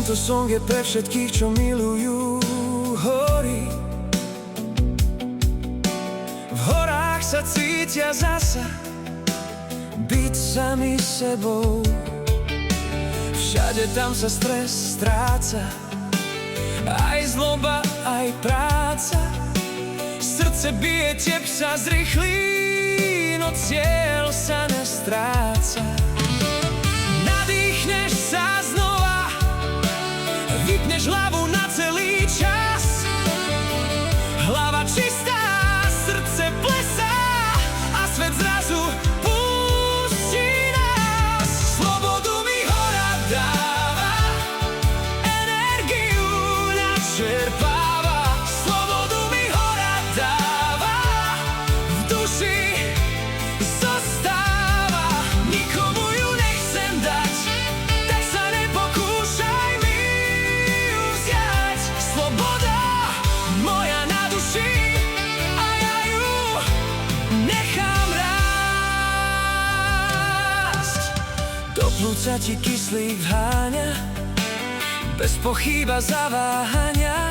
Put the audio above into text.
Tento song je pre všetkých, čo milujú hory. V horách sa cítia zasa byť sami sebou. Všade tam sa stres stráca, aj zloba, aj práca. Srdce bije, tep sa zrýchlí, no cieľ sa nestráca. Nadýchneš sa znova, vypneš hlavu na celý čas. Hlava čistá, srdce plesá a svet zrazu pustí nás. Slobodu mi hora dáva, energiu načerpáva. Slobodu mi hora dáva, v duši zostáva. Nikomu ju nechcem dať, tak sa nepokúšaj mi ju vziať. Sloboda moja na duši a ja ju nechám rásť. Do plúca ti kyslík vháňa, bez pochyba zaváhania.